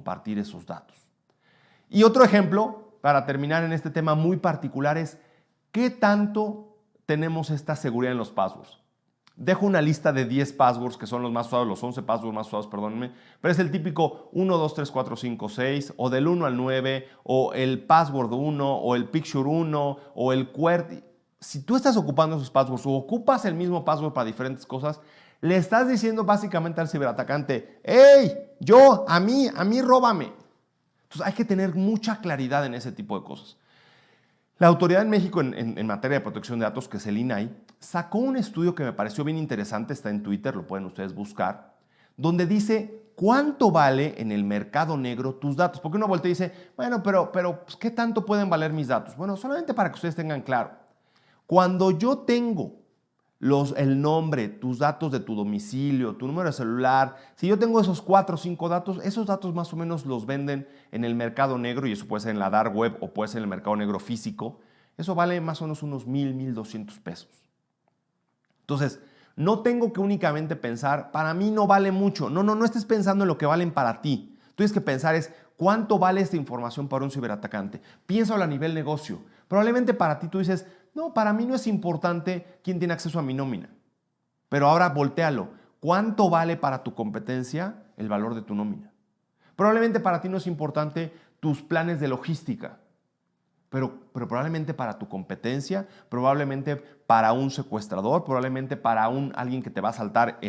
compartir esos datos. Y otro ejemplo, para terminar en este tema muy particular, es ¿qué tanto tenemos esta seguridad en los passwords? Dejo una lista de 10 passwords que son los más usados, los 11 passwords más usados, perdónenme, pero es el típico 1, 2, 3, 4, 5, 6, o del 1 al 9, o el password 1, o el picture 1, o el QWERTY. Si tú estás ocupando esos passwords o ocupas el mismo password para diferentes cosas, le estás diciendo básicamente al ciberatacante, ¡hey! A mí róbame. Entonces hay que tener mucha claridad en ese tipo de cosas. La autoridad en México en materia de protección de datos, que es el INAI, sacó un estudio que me pareció bien interesante, está en Twitter, lo pueden ustedes buscar, donde dice cuánto vale en el mercado negro tus datos. Porque uno voltea y dice, bueno, pero pues, ¿qué tanto pueden valer mis datos? Bueno, solamente para que ustedes tengan claro. Cuando yo tengo el nombre, tus datos de tu domicilio, tu número de celular, si yo tengo esos 4 o 5 datos, esos datos más o menos los venden en el mercado negro, y eso puede ser en la dark web o puede ser en el mercado negro físico. Eso vale más o menos unos 1,200 pesos. Entonces, no tengo que únicamente pensar, para mí no vale mucho. No estés pensando en lo que valen para ti. Tienes que pensar ¿cuánto vale esta información para un ciberatacante? Piénsalo a nivel negocio. Probablemente para ti tú dices, no, para mí no es importante quién tiene acceso a mi nómina. Pero ahora voltéalo. ¿Cuánto vale para tu competencia el valor de tu nómina? Probablemente para ti no es importante tus planes de logística. Pero probablemente para tu competencia, probablemente para un secuestrador, probablemente para alguien que te va a asaltar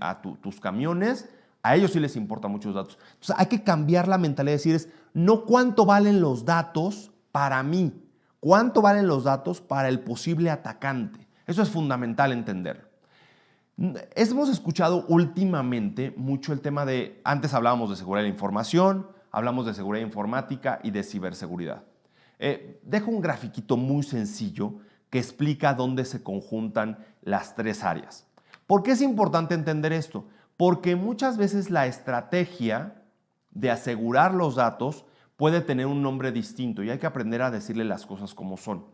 a tus camiones, a ellos sí les importan muchos datos. Entonces hay que cambiar la mentalidad de decir no cuánto valen los datos para mí, cuánto valen los datos para el posible atacante. Eso es fundamental entender. Hemos escuchado últimamente mucho el tema de, antes hablábamos de seguridad de la información, hablamos de seguridad informática y de ciberseguridad. Dejo un grafiquito muy sencillo que explica dónde se conjuntan las tres áreas. ¿Por qué es importante entender esto? Porque muchas veces la estrategia de asegurar los datos puede tener un nombre distinto y hay que aprender a decirle las cosas como son.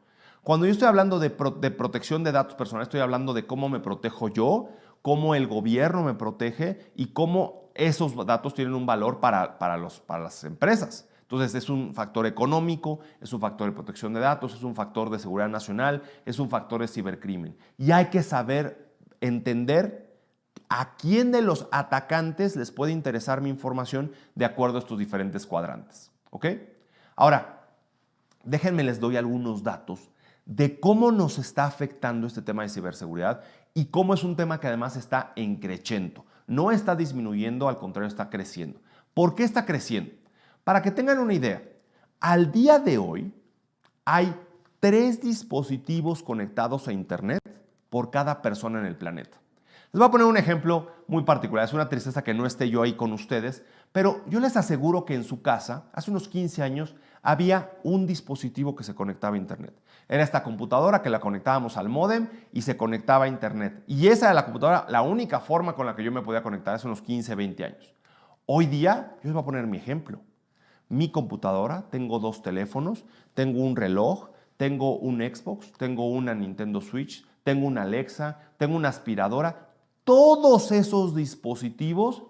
Cuando yo estoy hablando de protección de datos personales, estoy hablando de cómo me protejo yo, cómo el gobierno me protege y cómo esos datos tienen un valor para las empresas. Entonces es un factor económico, es un factor de protección de datos, es un factor de seguridad nacional, es un factor de cibercrimen. Y hay que saber entender a quién de los atacantes les puede interesar mi información de acuerdo a estos diferentes cuadrantes. ¿Ok? Ahora, déjenme les doy algunos datos de cómo nos está afectando este tema de ciberseguridad y cómo es un tema que además está en crescendo. No está disminuyendo, al contrario, está creciendo. ¿Por qué está creciendo? Para que tengan una idea, al día de hoy hay 3 dispositivos conectados a Internet por cada persona en el planeta. Les voy a poner un ejemplo muy particular. Es una tristeza que no esté yo ahí con ustedes, pero yo les aseguro que en su casa, hace unos 15 años, había un dispositivo que se conectaba a Internet. Era esta computadora que la conectábamos al módem y se conectaba a Internet. Y esa era la computadora, la única forma con la que yo me podía conectar hace unos 15, 20 años. Hoy día, yo les voy a poner mi ejemplo. Mi computadora, tengo 2 teléfonos, tengo un reloj, tengo un Xbox, tengo una Nintendo Switch, tengo una Alexa, tengo una aspiradora. Todos esos dispositivos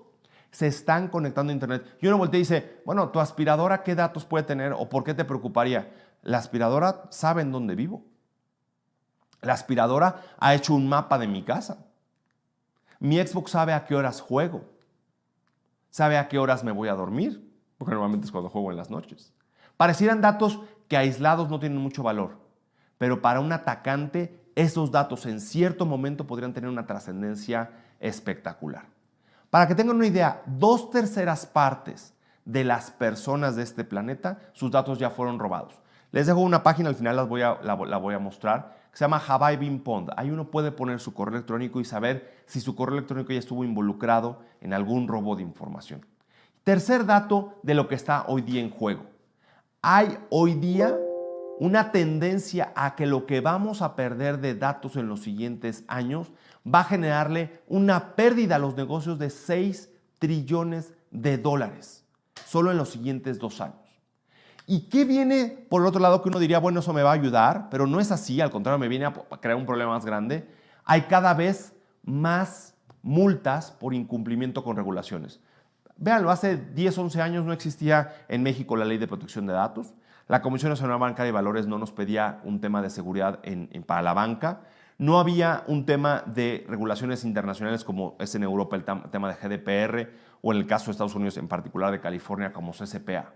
se están conectando a Internet. Y uno voltea y dice, bueno, ¿tu aspiradora qué datos puede tener o por qué te preocuparía? La aspiradora sabe en dónde vivo. La aspiradora ha hecho un mapa de mi casa. Mi Xbox sabe a qué horas juego. Sabe a qué horas me voy a dormir. Porque normalmente es cuando juego en las noches. Parecieran datos que aislados no tienen mucho valor, pero para un atacante esos datos en cierto momento podrían tener una trascendencia espectacular. Para que tengan una idea, 2/3 partes de las personas de este planeta, sus datos ya fueron robados. Les dejo una página, al final la voy a mostrar, que se llama Have I Been Pwned. Ahí uno puede poner su correo electrónico y saber si su correo electrónico ya estuvo involucrado en algún robo de información. Tercer dato de lo que está hoy día en juego. Hay hoy día una tendencia a que lo que vamos a perder de datos en los siguientes años va a generarle una pérdida a los negocios de 6 trillones de dólares solo en los siguientes 2 años. ¿Y qué viene por el otro lado que uno diría, bueno, eso me va a ayudar? Pero no es así, al contrario, me viene a crear un problema más grande. Hay cada vez más multas por incumplimiento con regulaciones. véanlo, hace 10, 11 años no existía en México la Ley de Protección de Datos. La Comisión Nacional Bancaria y Valores no nos pedía un tema de seguridad para la banca. No había un tema de regulaciones internacionales como es en Europa el tema de GDPR o en el caso de Estados Unidos, en particular de California, como CCPA.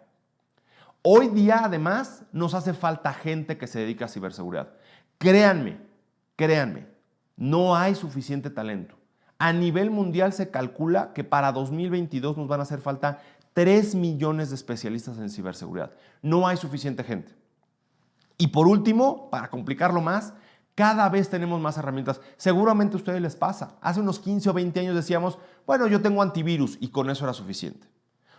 Hoy día, además, nos hace falta gente que se dedica a ciberseguridad. Créanme, no hay suficiente talento. A nivel mundial se calcula que para 2022 nos van a hacer falta 3 millones de especialistas en ciberseguridad. No hay suficiente gente. Y por último, para complicarlo más, cada vez tenemos más herramientas. Seguramente a ustedes les pasa. Hace unos 15 o 20 años decíamos, bueno, yo tengo antivirus y con eso era suficiente.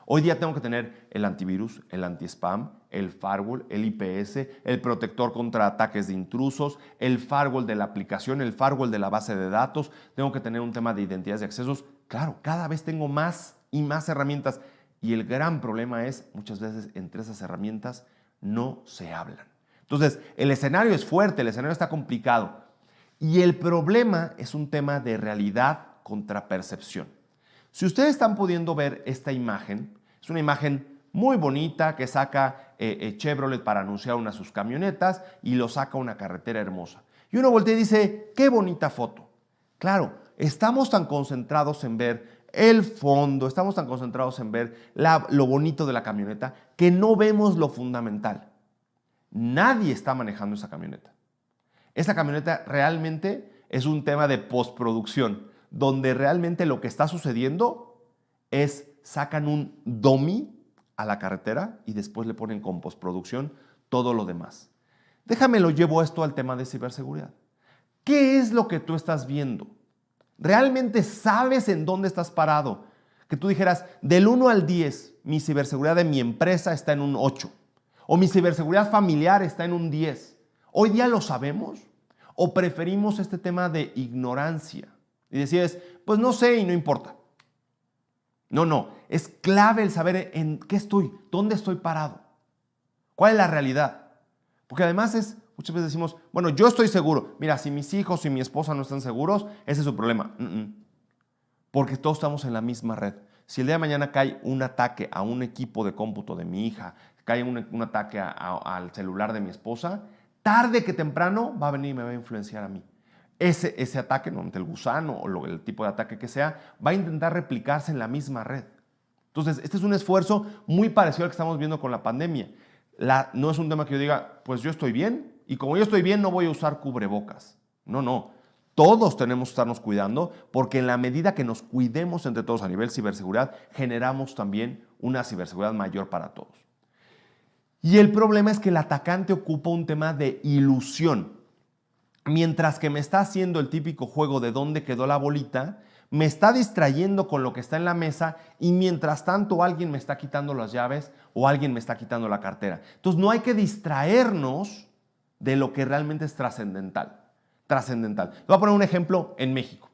Hoy día tengo que tener el antivirus, el anti-spam, el firewall, el IPS, el protector contra ataques de intrusos, el firewall de la aplicación, el firewall de la base de datos. Tengo que tener un tema de identidades y accesos. Claro, cada vez tengo más y más herramientas. Y el gran problema es, muchas veces entre esas herramientas no se hablan. Entonces, el escenario es fuerte, el escenario está complicado. Y el problema es un tema de realidad contra percepción. Si ustedes están pudiendo ver esta imagen, es una imagen muy bonita que saca Chevrolet para anunciar una de sus camionetas y lo saca a una carretera hermosa. Y uno voltea y dice, qué bonita foto. Claro, estamos tan concentrados en ver el fondo, estamos tan concentrados en ver lo bonito de la camioneta que no vemos lo fundamental. Nadie está manejando esa camioneta. Esa camioneta realmente es un tema de postproducción, donde realmente lo que está sucediendo es sacan un dummy a la carretera y después le ponen con postproducción todo lo demás. Déjame lo llevo esto al tema de ciberseguridad. ¿Qué es lo que tú estás viendo? ¿Realmente sabes en dónde estás parado? Que tú dijeras, del 1 al 10, mi ciberseguridad de mi empresa está en un 8. O mi ciberseguridad familiar está en un 10. ¿Hoy día lo sabemos? ¿O preferimos este tema de ignorancia? Y decías, pues no sé y no importa. No, es clave el saber en qué estoy, dónde estoy parado, cuál es la realidad. Porque además muchas veces decimos, bueno, yo estoy seguro. Mira, si mis hijos y mi esposa no están seguros, ese es su problema. Porque todos estamos en la misma red. Si el día de mañana cae un ataque a un equipo de cómputo de mi hija, cae un ataque al celular de mi esposa, tarde que temprano va a venir y me va a influenciar a mí. Ese ataque, ¿no?, el gusano o el tipo de ataque que sea, va a intentar replicarse en la misma red. Entonces, este es un esfuerzo muy parecido al que estamos viendo con la pandemia. No es un tema que yo diga, pues yo estoy bien y como yo estoy bien no voy a usar cubrebocas. No. Todos tenemos que estarnos cuidando porque en la medida que nos cuidemos entre todos a nivel ciberseguridad, generamos también una ciberseguridad mayor para todos. Y el problema es que el atacante ocupa un tema de ilusión. Mientras que me está haciendo el típico juego de dónde quedó la bolita, me está distrayendo con lo que está en la mesa y mientras tanto alguien me está quitando las llaves o alguien me está quitando la cartera. Entonces no hay que distraernos de lo que realmente es trascendental. Voy a poner un ejemplo en México.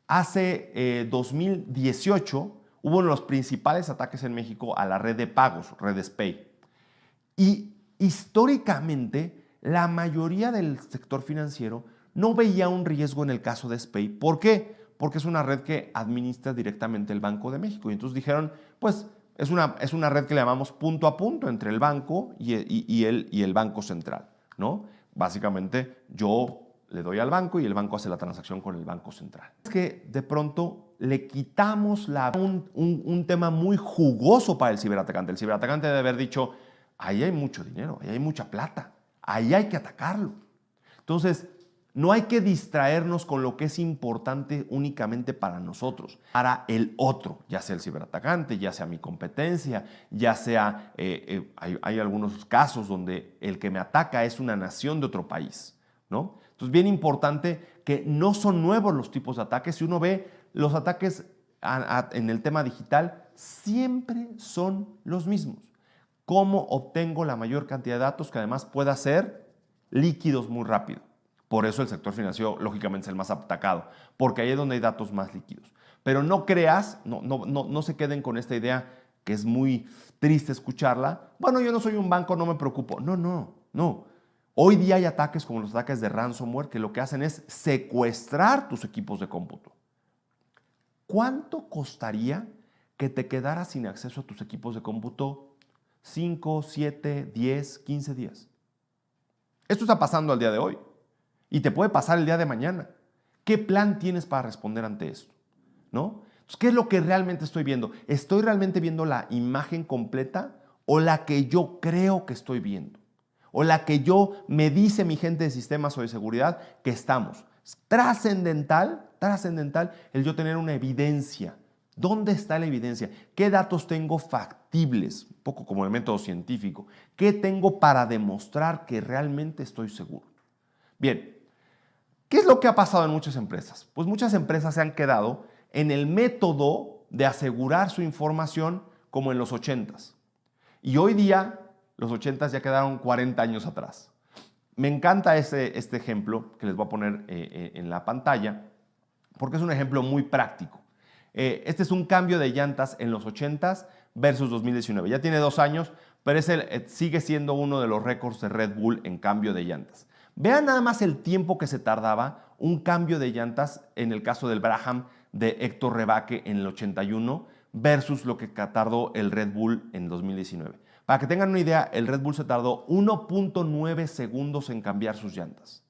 Hace 2018 hubo uno de los principales ataques en México a la red de pagos, RedesPay. Y históricamente la mayoría del sector financiero no veía un riesgo en el caso de SPEI. ¿Por qué? Porque es una red que administra directamente el Banco de México. Y entonces dijeron, pues es una red que le llamamos punto a punto entre el banco y el Banco Central, ¿no? Básicamente yo le doy al banco y el banco hace la transacción con el Banco Central. Es que de pronto le quitamos un tema muy jugoso para el ciberatacante. El ciberatacante debe haber dicho, ahí hay mucho dinero, ahí hay mucha plata. Ahí hay que atacarlo. Entonces, no hay que distraernos con lo que es importante únicamente para nosotros, para el otro, ya sea el ciberatacante, ya sea mi competencia, ya sea, hay algunos casos donde el que me ataca es una nación de otro país, ¿no? Entonces, bien importante que no son nuevos los tipos de ataques. Si uno ve los ataques en el tema digital, siempre son los mismos. ¿Cómo obtengo la mayor cantidad de datos que además pueda ser líquidos muy rápido? Por eso el sector financiero lógicamente es el más atacado, porque ahí es donde hay datos más líquidos. Pero no creas, no se queden con esta idea que es muy triste escucharla. Bueno, yo no soy un banco, no me preocupo. No. Hoy día hay ataques como los ataques de ransomware que lo que hacen es secuestrar tus equipos de cómputo. ¿Cuánto costaría que te quedaras sin acceso a tus equipos de cómputo 5, 7, 10, 15 días. Esto está pasando al día de hoy y te puede pasar el día de mañana. ¿Qué plan tienes para responder ante esto? ¿No? Entonces, ¿qué es lo que realmente estoy viendo? ¿Estoy realmente viendo la imagen completa o la que yo creo que estoy viendo? O la que me dice mi gente de sistemas o de seguridad que estamos. Es trascendental el yo tener una evidencia. ¿Dónde está la evidencia? ¿Qué datos tengo factibles? Un poco como el método científico. ¿Qué tengo para demostrar que realmente estoy seguro? Bien, ¿qué es lo que ha pasado en muchas empresas? Pues muchas empresas se han quedado en el método de asegurar su información como en los 80s. Y hoy día, los 80s ya quedaron 40 años atrás. Me encanta este ejemplo que les voy a poner en la pantalla porque es un ejemplo muy práctico. Este es un cambio de llantas en los 80s versus 2019. Ya tiene 2 años, pero sigue siendo uno de los récords de Red Bull en cambio de llantas. Vean nada más el tiempo que se tardaba un cambio de llantas en el caso del Brabham de Héctor Rebaque en el 81 versus lo que tardó el Red Bull en 2019. Para que tengan una idea, el Red Bull se tardó 1.9 segundos en cambiar sus llantas.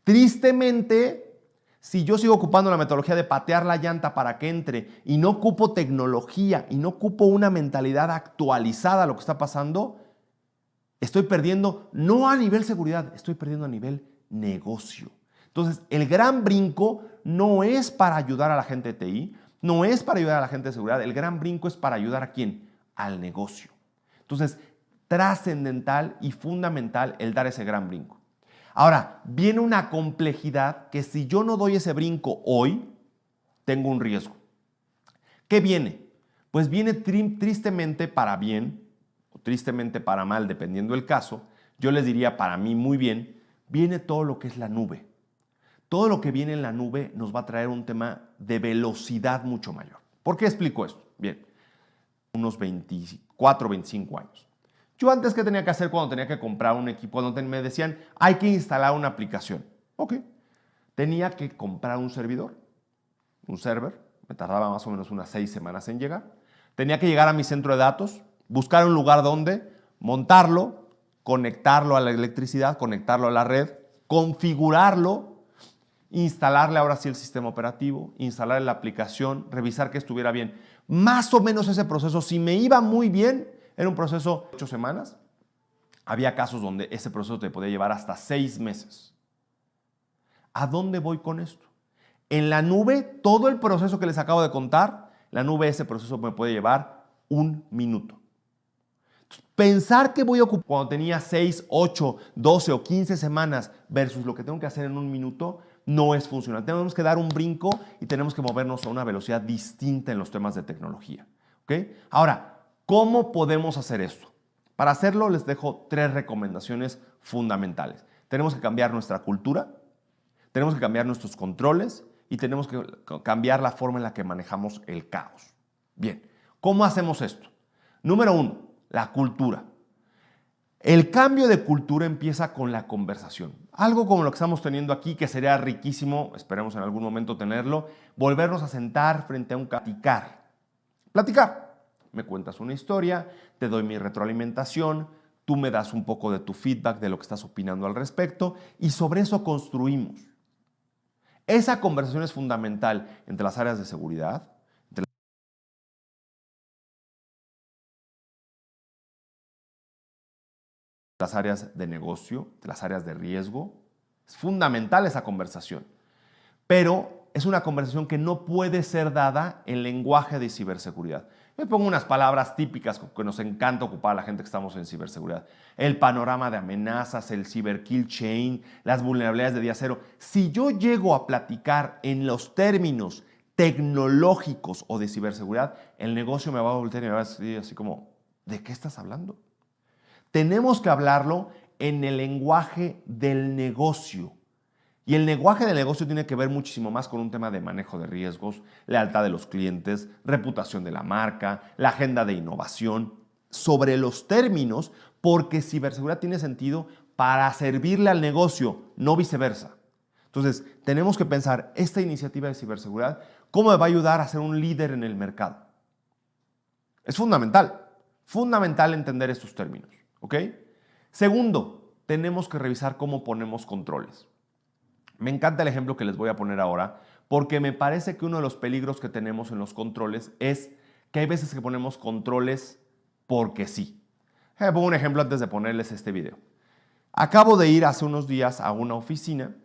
Tristemente, si yo sigo ocupando la metodología de patear la llanta para que entre y no ocupo tecnología y no ocupo una mentalidad actualizada a lo que está pasando, estoy perdiendo no a nivel seguridad, estoy perdiendo a nivel negocio. Entonces, el gran brinco no es para ayudar a la gente de TI, no es para ayudar a la gente de seguridad, el gran brinco es para ayudar ¿a quién? Al negocio. Entonces, trascendental y fundamental el dar ese gran brinco. Ahora, viene una complejidad que si yo no doy ese brinco hoy, tengo un riesgo. ¿Qué viene? Pues viene tristemente para bien o tristemente para mal, dependiendo del caso. Yo les diría para mí muy bien, viene todo lo que es la nube. Todo lo que viene en la nube nos va a traer un tema de velocidad mucho mayor. ¿Por qué explico esto? Bien, unos 24, 25 años. Yo antes, ¿qué tenía que hacer cuando tenía que comprar un equipo? Cuando me decían, hay que instalar una aplicación. Ok. Tenía que comprar un servidor, un server. Me tardaba más o menos unas 6 semanas en llegar. Tenía que llegar a mi centro de datos, buscar un lugar donde montarlo, conectarlo a la electricidad, conectarlo a la red, configurarlo, instalarle ahora sí el sistema operativo, instalarle la aplicación, revisar que estuviera bien. Más o menos ese proceso, si me iba muy bien, era un proceso de 8 semanas. Había casos donde ese proceso te podía llevar hasta 6 meses. ¿A dónde voy con esto? En la nube, todo el proceso que les acabo de contar, la nube, ese proceso me puede llevar 1 minuto. Entonces, pensar que voy a ocupar cuando tenía 6, 8, 12 o 15 semanas versus lo que tengo que hacer en 1 minuto, no es funcional. Tenemos que dar un brinco y tenemos que movernos a una velocidad distinta en los temas de tecnología. ¿Okay? Ahora, ¿cómo podemos hacer esto? Para hacerlo les dejo 3 recomendaciones fundamentales. Tenemos que cambiar nuestra cultura, tenemos que cambiar nuestros controles y tenemos que cambiar la forma en la que manejamos el caos. Bien, ¿cómo hacemos esto? Número 1, la cultura. El cambio de cultura empieza con la conversación. Algo como lo que estamos teniendo aquí, que sería riquísimo, esperemos en algún momento tenerlo, volvernos a sentar frente a un platicar. Platicar. Me cuentas una historia, te doy mi retroalimentación, tú me das un poco de tu feedback de lo que estás opinando al respecto y sobre eso construimos. Esa conversación es fundamental entre las áreas de seguridad, entre las áreas de negocio, entre las áreas de riesgo. Es fundamental esa conversación, pero es una conversación que no puede ser dada en lenguaje de ciberseguridad. Me pongo unas palabras típicas que nos encanta ocupar a la gente que estamos en ciberseguridad. El panorama de amenazas, el cyber kill chain, las vulnerabilidades de día cero. Si yo llego a platicar en los términos tecnológicos o de ciberseguridad, el negocio me va a voltear y me va a decir así como, ¿de qué estás hablando? Tenemos que hablarlo en el lenguaje del negocio. Y el lenguaje del negocio tiene que ver muchísimo más con un tema de manejo de riesgos, lealtad de los clientes, reputación de la marca, la agenda de innovación, sobre los términos, porque ciberseguridad tiene sentido para servirle al negocio, no viceversa. Entonces, tenemos que pensar esta iniciativa de ciberseguridad, ¿cómo me va a ayudar a ser un líder en el mercado? Es fundamental entender estos términos, ¿ok? Segundo, tenemos que revisar cómo ponemos controles. Me encanta el ejemplo que les voy a poner ahora porque me parece que uno de los peligros que tenemos en los controles es que hay veces que ponemos controles porque sí. Pongo un ejemplo antes de ponerles este video. Acabo de ir hace unos días a una oficina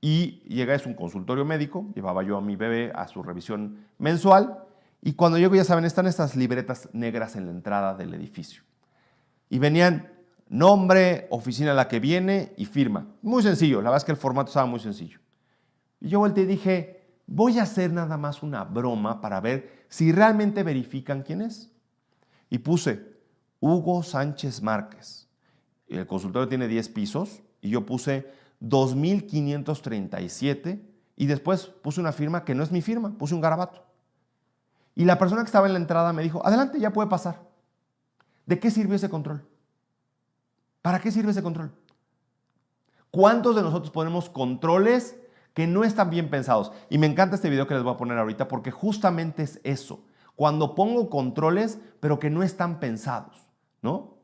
y es un consultorio médico. Llevaba yo a mi bebé a su revisión mensual y cuando llego, ya saben, están estas libretas negras en la entrada del edificio. Y venían nombre, oficina a la que viene y firma. Muy sencillo, la verdad es que el formato estaba muy sencillo. Y yo volteé y dije, voy a hacer nada más una broma para ver si realmente verifican quién es. Y puse Hugo Sánchez Márquez. El consultorio tiene 10 pisos y yo puse 2537 y después puse una firma que no es mi firma, puse un garabato. Y la persona que estaba en la entrada me dijo, adelante, ya puede pasar. ¿De qué sirvió ese control? ¿Para qué sirve ese control? ¿Cuántos de nosotros ponemos controles que no están bien pensados? Y me encanta este video que les voy a poner ahorita porque justamente es eso. Cuando pongo controles, pero que no están pensados, ¿no?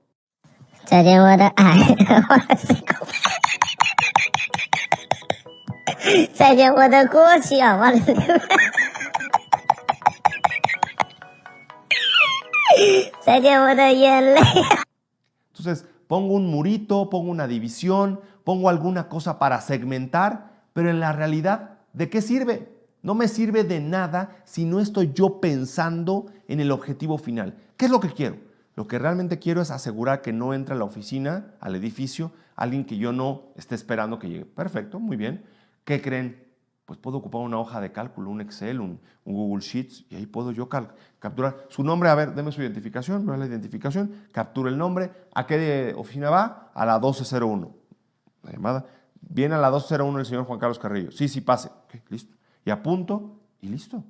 Entonces, pongo un murito, pongo una división, pongo alguna cosa para segmentar, pero en la realidad, ¿de qué sirve? No me sirve de nada si no estoy yo pensando en el objetivo final. ¿Qué es lo que quiero? Lo que realmente quiero es asegurar que no entre a la oficina, al edificio, alguien que yo no esté esperando que llegue. Perfecto, muy bien. ¿Qué creen? Pues puedo ocupar una hoja de cálculo, un Excel, un Google Sheets, y ahí puedo yo capturar su nombre. A ver, deme su identificación, me da la identificación, captura el nombre. ¿A qué oficina va? A la 1201. La llamada. Viene a la 1201 el señor Juan Carlos Carrillo. Sí, pase. Okay, listo. Y apunto y listo.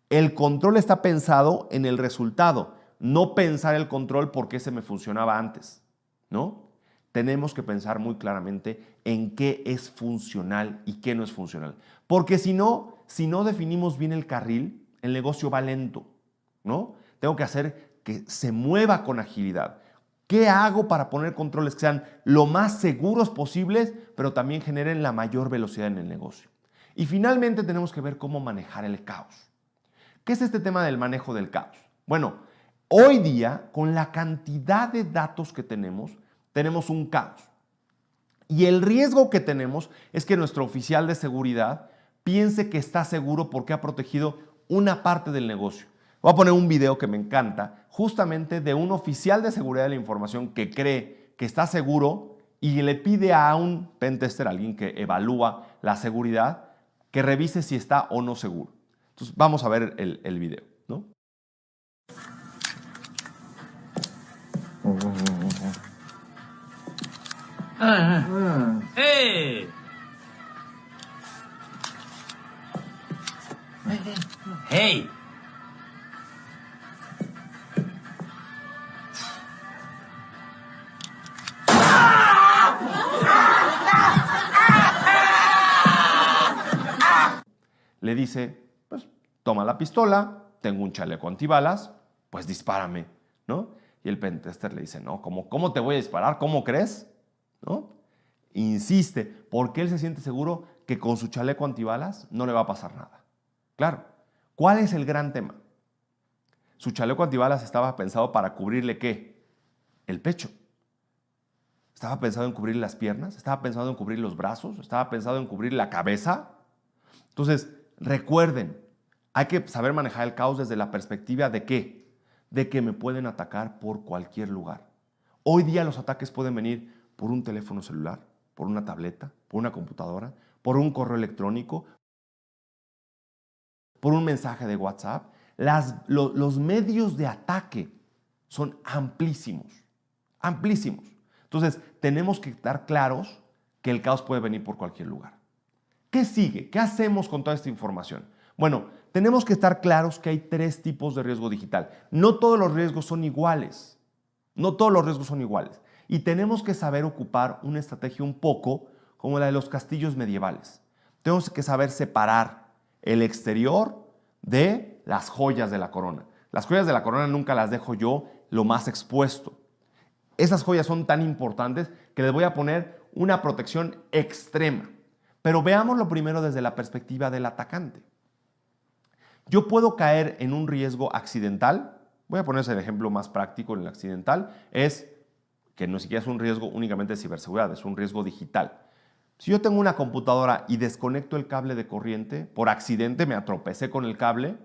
El control está pensado en el resultado, no pensar el control porque ese me funcionaba antes, ¿no? Tenemos que pensar muy claramente en qué es funcional y qué no es funcional. Porque si no definimos bien el carril, el negocio va lento, ¿no? Tengo que hacer que se mueva con agilidad. ¿Qué hago para poner controles que sean lo más seguros posibles, pero también generen la mayor velocidad en el negocio? Y finalmente tenemos que ver cómo manejar el caos. ¿Qué es este tema del manejo del caos? Bueno, hoy día, con la cantidad de datos que tenemos un caos. Y el riesgo que tenemos es que nuestro oficial de seguridad piense que está seguro porque ha protegido una parte del negocio. Voy a poner un video que me encanta, justamente de un oficial de seguridad de la información que cree que está seguro y le pide a un pentester, alguien que evalúa la seguridad, que revise si está o no seguro. Entonces vamos a ver el video, ¿no? Hey! Hey! Le dice, pues toma la pistola, tengo un chaleco antibalas, pues dispárame, ¿no? Y el pentester le dice, no, ¿cómo te voy a disparar? ¿Cómo crees? ¿No? Insiste, porque él se siente seguro que con su chaleco antibalas no le va a pasar nada. Claro, ¿cuál es el gran tema? Su chaleco antibalas estaba pensado para cubrirle ¿qué? El pecho. Estaba pensado en cubrir las piernas, estaba pensado en cubrir los brazos, estaba pensado en cubrir la cabeza. Entonces, recuerden, hay que saber manejar el caos desde la perspectiva de ¿qué? De que me pueden atacar por cualquier lugar. Hoy día los ataques pueden venir por un teléfono celular, por una tableta, por una computadora, por un correo electrónico, por un mensaje de WhatsApp. Los medios de ataque son amplísimos, amplísimos. Entonces, tenemos que estar claros que el caos puede venir por cualquier lugar. ¿Qué sigue? ¿Qué hacemos con toda esta información? Bueno, tenemos que estar claros que hay 3 tipos de riesgo digital. No todos los riesgos son iguales. No todos los riesgos son iguales. Y tenemos que saber ocupar una estrategia un poco como la de los castillos medievales. Tenemos que saber separar el exterior de las joyas de la corona. Las joyas de la corona nunca las dejo yo lo más expuesto. Esas joyas son tan importantes que les voy a poner una protección extrema. Pero veámoslo primero desde la perspectiva del atacante. Yo puedo caer en un riesgo accidental. Voy a ponerse el ejemplo más práctico en el accidental. Es que no siquiera es un riesgo únicamente de ciberseguridad, es un riesgo digital. Si yo tengo una computadora y desconecto el cable de corriente, por accidente me atropecé con el cable,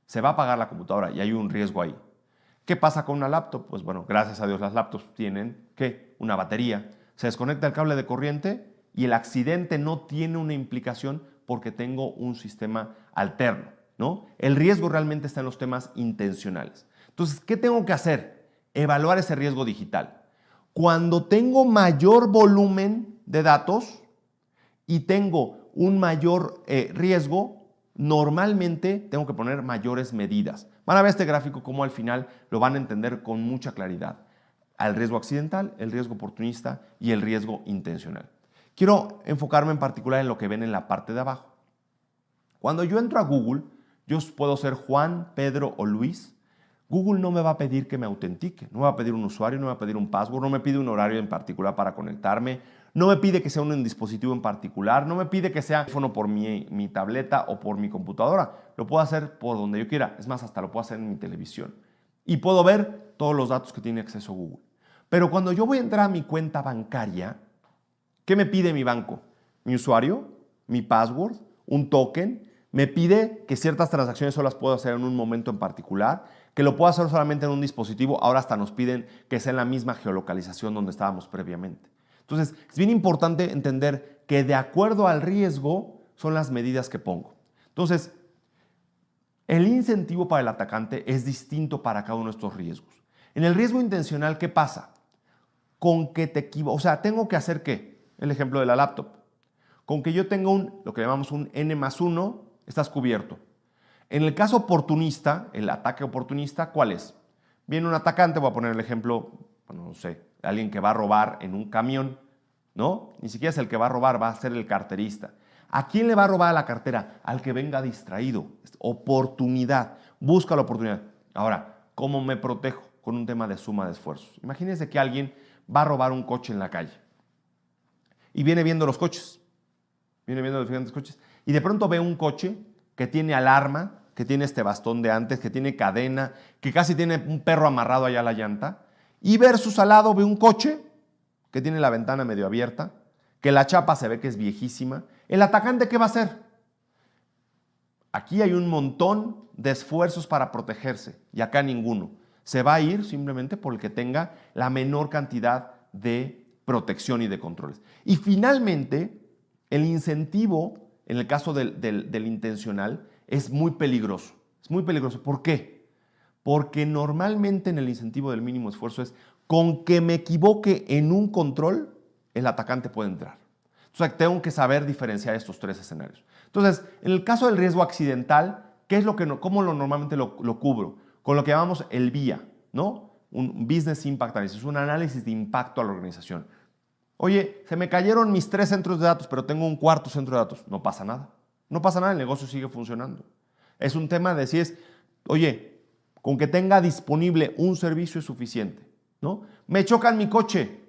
se va a apagar la computadora y hay un riesgo ahí. ¿Qué pasa con una laptop? Pues bueno, gracias a Dios las laptops tienen, ¿qué? Una batería. Se desconecta el cable de corriente y el accidente no tiene una implicación porque tengo un sistema alterno, ¿no? El riesgo realmente está en los temas intencionales. Entonces, ¿qué tengo que hacer? Evaluar ese riesgo digital. Cuando tengo mayor volumen de datos y tengo un mayor riesgo, normalmente tengo que poner mayores medidas. Van a ver este gráfico como al final lo van a entender con mucha claridad. Al riesgo accidental, el riesgo oportunista y el riesgo intencional. Quiero enfocarme en particular en lo que ven en la parte de abajo. Cuando yo entro a Google, yo puedo ser Juan, Pedro o Luis. Google no me va a pedir que me autentique, no me va a pedir un usuario, no me va a pedir un password, no me pide un horario en particular para conectarme, no me pide que sea un dispositivo en particular, no me pide que sea teléfono por mi tableta o por mi computadora. Lo puedo hacer por donde yo quiera, es más, hasta lo puedo hacer en mi televisión. Y puedo ver todos los datos que tiene acceso Google. Pero cuando yo voy a entrar a mi cuenta bancaria, ¿qué me pide mi banco? Mi usuario, mi password, un token. Me pide que ciertas transacciones solo las puedo hacer en un momento en particular, que lo puedo hacer solamente en un dispositivo. Ahora hasta nos piden que sea en la misma geolocalización donde estábamos previamente. Entonces, es bien importante entender que de acuerdo al riesgo son las medidas que pongo. Entonces, el incentivo para el atacante es distinto para cada uno de estos riesgos. En el riesgo intencional, ¿qué pasa? Con que te equivoques, o sea, tengo que hacer ¿qué? El ejemplo de la laptop. Con que yo tenga lo que llamamos un N+1, estás cubierto. En el caso oportunista, el ataque oportunista, ¿cuál es? Viene un atacante, voy a poner el ejemplo, bueno, no sé, alguien que va a robar en un camión, ¿no? Ni siquiera es el que va a robar, va a ser el carterista. ¿A quién le va a robar la cartera? Al que venga distraído. Oportunidad. Busca la oportunidad. Ahora, ¿cómo me protejo? Con un tema de suma de esfuerzos. Imagínense que alguien va a robar un coche en la calle y viene viendo los coches. Viene viendo los diferentes coches y de pronto ve un coche que tiene alarma, que tiene este bastón de antes, que tiene cadena, que casi tiene un perro amarrado allá a la llanta, y versus al lado ve un coche que tiene la ventana medio abierta, que la chapa se ve que es viejísima. ¿El atacante qué va a hacer? Aquí hay un montón de esfuerzos para protegerse y acá ninguno. Se va a ir simplemente por el que tenga la menor cantidad de protección y de controles. Y finalmente, el incentivo, en el caso del intencional, es muy peligroso. Es muy peligroso. ¿Por qué? Porque normalmente en el incentivo del mínimo esfuerzo es con que me equivoque en un control, el atacante puede entrar. Entonces tengo que saber diferenciar estos tres escenarios. Entonces, en el caso del riesgo accidental, ¿cómo normalmente lo cubro? Con lo que llamamos el BIA, ¿no? Un Business Impact Analysis, un análisis de impacto a la organización. Oye, se me cayeron mis 3 centros de datos, pero tengo un cuarto centro de datos. No pasa nada. No pasa nada, el negocio sigue funcionando. Es un tema de si es, oye, con que tenga disponible un servicio es suficiente, ¿no? Me chocan mi coche.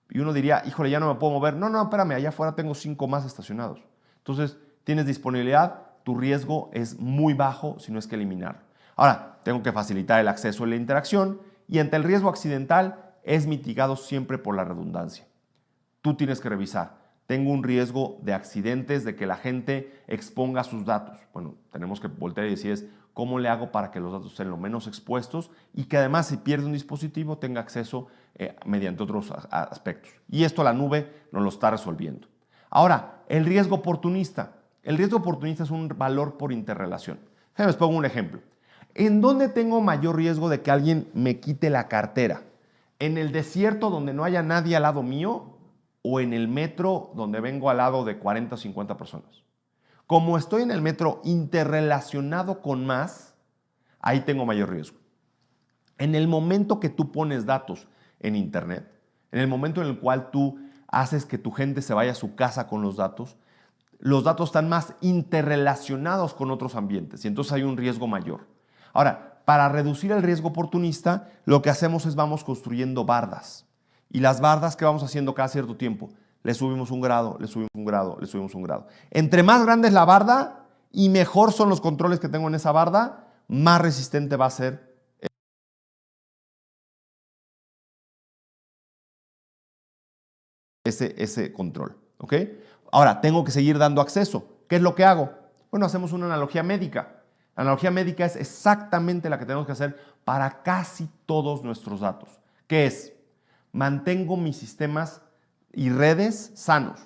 Y uno diría, híjole, ya no me puedo mover. No, espérame, allá afuera tengo 5 más estacionados. Entonces, tienes disponibilidad, tu riesgo es muy bajo, si no es que eliminarlo. Ahora, tengo que facilitar el acceso y la interacción, y ante el riesgo accidental es mitigado siempre por la redundancia. Tú tienes que revisar. Tengo un riesgo de accidentes, de que la gente exponga sus datos. Bueno, tenemos que voltear y decir cómo le hago para que los datos estén lo menos expuestos y que además si pierde un dispositivo tenga acceso mediante otros aspectos. Y esto la nube nos lo está resolviendo. Ahora, el riesgo oportunista. El riesgo oportunista es un valor por interrelación. Les pongo un ejemplo. ¿En dónde tengo mayor riesgo de que alguien me quite la cartera? ¿En el desierto donde no haya nadie al lado mío o en el metro donde vengo al lado de 40 o 50 personas? Como estoy en el metro interrelacionado con más, ahí tengo mayor riesgo. En el momento que tú pones datos en Internet, en el momento en el cual tú haces que tu gente se vaya a su casa con los datos están más interrelacionados con otros ambientes y entonces hay un riesgo mayor. Ahora, para reducir el riesgo oportunista, lo que hacemos es vamos construyendo bardas. Y las bardas que vamos haciendo cada cierto tiempo, le subimos un grado, le subimos un grado, le subimos un grado. Entre más grande es la barda y mejor son los controles que tengo en esa barda, más resistente va a ser ese control. ¿Ok? Ahora, tengo que seguir dando acceso. ¿Qué es lo que hago? Bueno, hacemos una analogía médica. La analogía médica es exactamente la que tenemos que hacer para casi todos nuestros datos. ¿Qué es? Mantengo mis sistemas y redes sanos,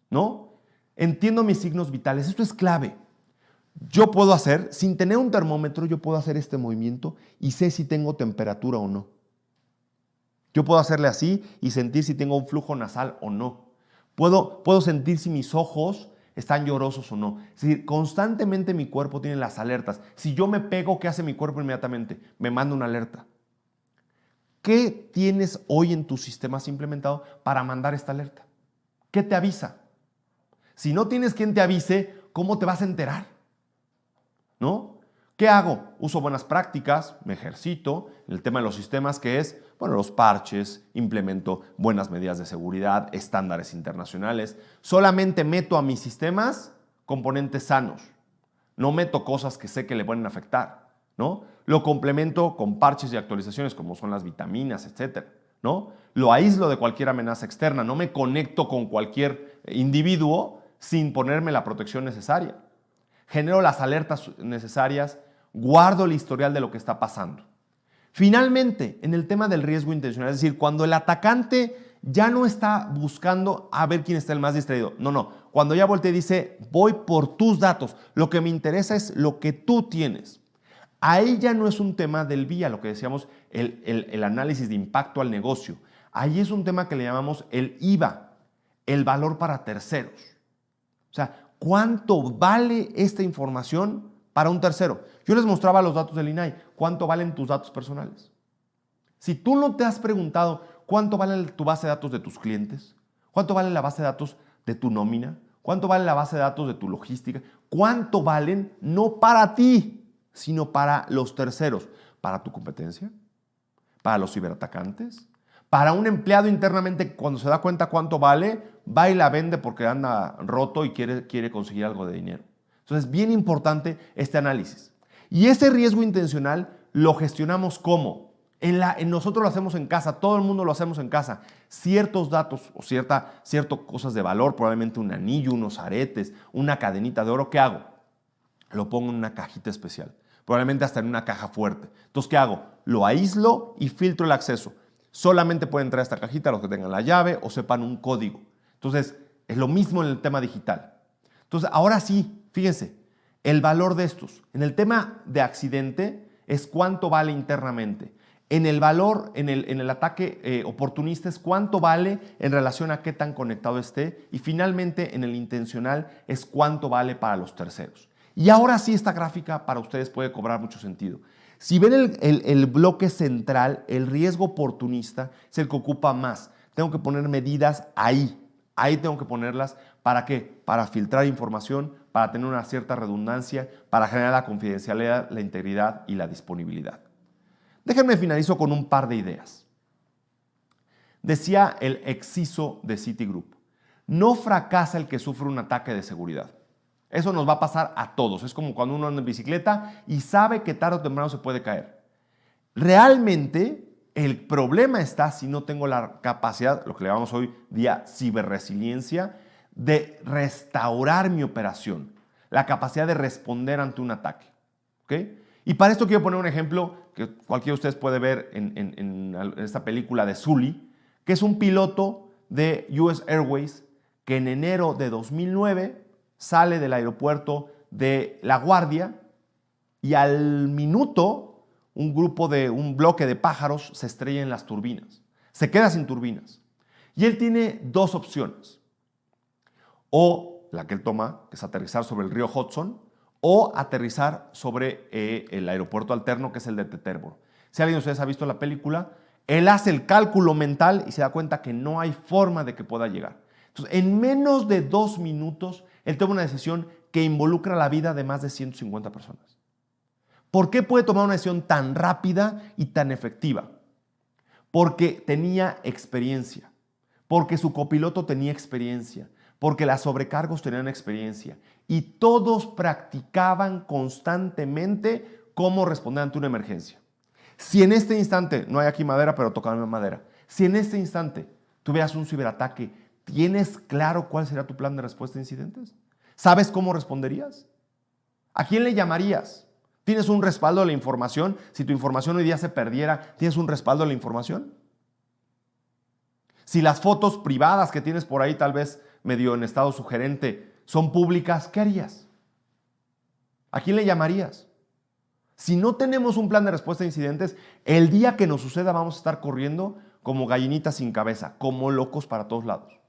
¿no? Entiendo mis signos vitales. Esto es clave. Yo puedo hacer, sin tener un termómetro, yo puedo hacer este movimiento y sé si tengo temperatura o no. Yo puedo hacerle así y sentir si tengo un flujo nasal o no. Puedo sentir si mis ojos están llorosos o no. Es decir, constantemente mi cuerpo tiene las alertas. Si yo me pego, ¿qué hace mi cuerpo inmediatamente? Me manda una alerta. ¿Qué tienes hoy en tu sistema implementado para mandar esta alerta? ¿Qué te avisa? Si no tienes quien te avise, ¿cómo te vas a enterar? ¿No? ¿Qué hago? Uso buenas prácticas, me ejercito en el tema de los sistemas, que es, bueno, los parches, implemento buenas medidas de seguridad, estándares internacionales. Solamente meto a mis sistemas componentes sanos. No meto cosas que sé que le pueden afectar, ¿no? Lo complemento con parches y actualizaciones como son las vitaminas, etcétera, ¿no? Lo aíslo de cualquier amenaza externa. No me conecto con cualquier individuo sin ponerme la protección necesaria. Genero las alertas necesarias, guardo el historial de lo que está pasando. Finalmente, en el tema del riesgo intencional, es decir, cuando el atacante ya no está buscando a ver quién está el más distraído. No. Cuando ya voltea y dice, voy por tus datos, lo que me interesa es lo que tú tienes. Ahí ya no es un tema del VIA, lo que decíamos, el análisis de impacto al negocio. Ahí es un tema que le llamamos el IVA, el valor para terceros. O sea, ¿cuánto vale esta información para un tercero? Yo les mostraba los datos del INAI. ¿Cuánto valen tus datos personales? Si tú no te has preguntado cuánto vale tu base de datos de tus clientes, cuánto vale la base de datos de tu nómina, cuánto vale la base de datos de tu logística, cuánto valen no para ti, sino para los terceros, para tu competencia, para los ciberatacantes, para un empleado internamente cuando se da cuenta cuánto vale, va y la vende porque anda roto y quiere conseguir algo de dinero. Entonces, bien importante este análisis. Y ese riesgo intencional lo gestionamos ¿cómo? Nosotros lo hacemos en casa, todo el mundo lo hacemos en casa. Ciertos datos o ciertas cosas de valor, probablemente un anillo, unos aretes, una cadenita de oro, ¿qué hago? Lo pongo en una cajita especial, probablemente hasta en una caja fuerte. Entonces, ¿qué hago? Lo aíslo y filtro el acceso. Solamente pueden entrar a esta cajita los que tengan la llave o sepan un código. Entonces, es lo mismo en el tema digital. Entonces, ahora sí, fíjense, el valor de estos. En el tema de accidente es cuánto vale internamente. En el valor, en el ataque oportunista es cuánto vale en relación a qué tan conectado esté. Y finalmente, en el intencional es cuánto vale para los terceros. Y ahora sí, esta gráfica para ustedes puede cobrar mucho sentido. Si ven el bloque central, el riesgo oportunista es el que ocupa más. Tengo que poner medidas ahí. Ahí tengo que ponerlas. ¿Para qué? Para filtrar información, para tener una cierta redundancia, para generar la confidencialidad, la integridad y la disponibilidad. Déjenme finalizo con un par de ideas. Decía el ex CISO de Citigroup, no fracasa el que sufre un ataque de seguridad. Eso nos va a pasar a todos. Es como cuando uno anda en bicicleta y sabe que tarde o temprano se puede caer. Realmente, el problema está si no tengo la capacidad, lo que le llamamos hoy día ciberresiliencia, de restaurar mi operación, la capacidad de responder ante un ataque. ¿Okay? Y para esto quiero poner un ejemplo que cualquiera de ustedes puede ver en esta película de Sully, que es un piloto de US Airways que en enero de 2009 sale del aeropuerto de La Guardia y al minuto un bloque de pájaros se estrella en las turbinas. Se queda sin turbinas. Y él tiene dos opciones. O la que él toma, que es aterrizar sobre el río Hudson, o aterrizar sobre el aeropuerto alterno, que es el de Teterboro. Si alguien de ustedes ha visto la película, él hace el cálculo mental y se da cuenta que no hay forma de que pueda llegar. Entonces, en menos de 2 minutos, él toma una decisión que involucra la vida de más de 150 personas. ¿Por qué puede tomar una decisión tan rápida y tan efectiva? Porque tenía experiencia, porque su copiloto tenía experiencia, porque las sobrecargos tenían experiencia y todos practicaban constantemente cómo responder ante una emergencia. Si en este instante, no hay aquí madera, pero tocando madera, si en este instante tuvieras un ciberataque, ¿tienes claro cuál será tu plan de respuesta a incidentes? ¿Sabes cómo responderías? ¿A quién le llamarías? ¿Tienes un respaldo de la información? Si tu información hoy día se perdiera, ¿tienes un respaldo de la información? Si las fotos privadas que tienes por ahí, tal vez medio en estado sugerente, son públicas, ¿qué harías? ¿A quién le llamarías? Si no tenemos un plan de respuesta a incidentes, el día que nos suceda vamos a estar corriendo como gallinitas sin cabeza, como locos para todos lados.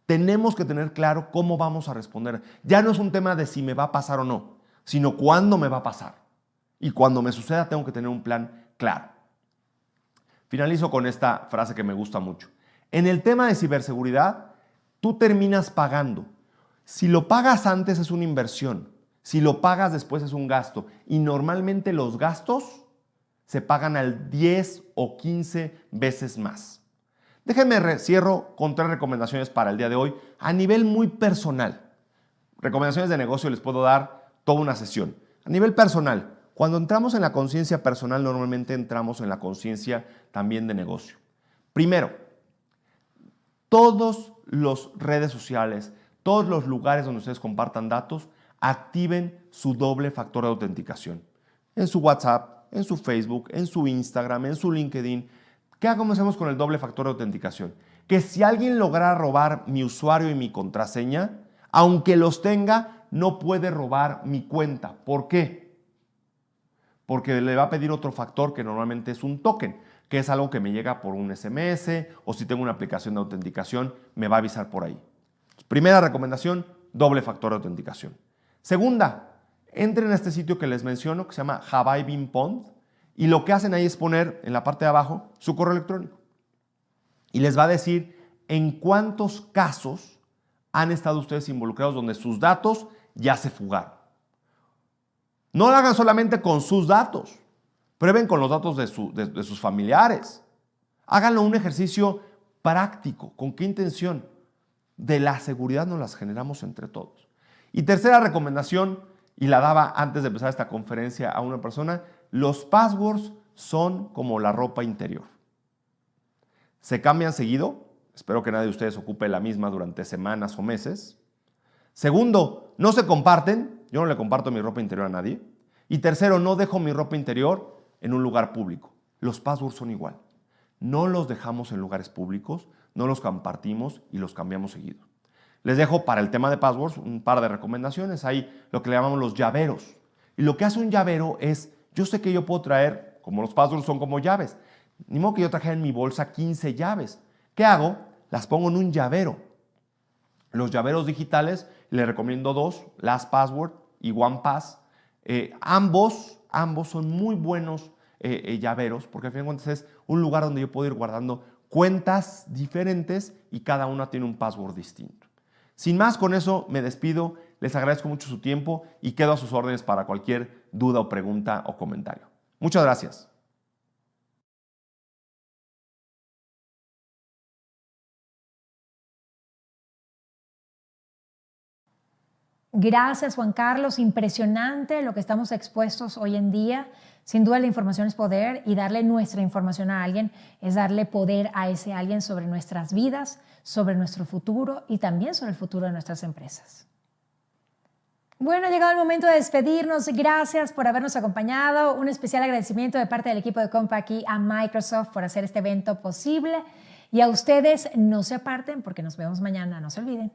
Tenemos que tener claro cómo vamos a responder. Ya no es un tema de si me va a pasar o no, sino cuándo me va a pasar. Y cuando me suceda tengo que tener un plan claro. Finalizo con esta frase que me gusta mucho. En el tema de ciberseguridad, tú terminas pagando. Si lo pagas antes es una inversión. Si lo pagas después es un gasto. Y normalmente los gastos se pagan al 10 o 15 veces más. Déjenme cierro con 3 recomendaciones para el día de hoy a nivel muy personal. Recomendaciones de negocio les puedo dar toda una sesión. A nivel personal, cuando entramos en la conciencia personal, normalmente entramos en la conciencia también de negocio. Primero, todas las redes sociales, todos los lugares donde ustedes compartan datos, activen su doble factor de autenticación. En su WhatsApp, en su Facebook, en su Instagram, en su LinkedIn. ¿Qué hacemos con el doble factor de autenticación? Que si alguien logra robar mi usuario y mi contraseña, aunque los tenga, no puede robar mi cuenta. ¿Por qué? Porque le va a pedir otro factor que normalmente es un token, que es algo que me llega por un SMS o si tengo una aplicación de autenticación, me va a avisar por ahí. Primera recomendación, doble factor de autenticación. Segunda, entren a este sitio que les menciono que se llama Have I Been Pwned y lo que hacen ahí es poner en la parte de abajo su correo electrónico y les va a decir en cuántos casos han estado ustedes involucrados donde sus datos ya se fugaron. No lo hagan solamente con sus datos, prueben con los datos de sus familiares. Háganlo un ejercicio práctico. ¿Con qué intención? De la seguridad nos las generamos entre todos. Y tercera recomendación, y la daba antes de empezar esta conferencia a una persona, los passwords son como la ropa interior. Se cambian seguido. Espero que nadie de ustedes ocupe la misma durante semanas o meses. Segundo, no se comparten. Yo no le comparto mi ropa interior a nadie. Y tercero, no dejo mi ropa interior en un lugar público. Los passwords son igual. No los dejamos en lugares públicos, no los compartimos y los cambiamos seguido. Les dejo para el tema de passwords un par de recomendaciones. Hay lo que le llamamos los llaveros. Y lo que hace un llavero es, yo sé que yo puedo traer, como los passwords son como llaves, ni modo que yo trajera en mi bolsa 15 llaves. ¿Qué hago? Las pongo en un llavero. Los llaveros digitales, les recomiendo 2, LastPassword y OnePass. Ambos son muy buenos llaveros porque al fin de cuentas es un lugar donde yo puedo ir guardando cuentas diferentes y cada una tiene un password distinto. Sin más, con eso me despido. Les agradezco mucho su tiempo y quedo a sus órdenes para cualquier duda o pregunta o comentario. Muchas gracias. Gracias, Juan Carlos. Impresionante lo que estamos expuestos hoy en día. Sin duda la información es poder y darle nuestra información a alguien es darle poder a ese alguien sobre nuestras vidas, sobre nuestro futuro y también sobre el futuro de nuestras empresas. Bueno, ha llegado el momento de despedirnos. Gracias por habernos acompañado. Un especial agradecimiento de parte del equipo de Compa aquí a Microsoft por hacer este evento posible. Y a ustedes no se aparten porque nos vemos mañana. No se olviden.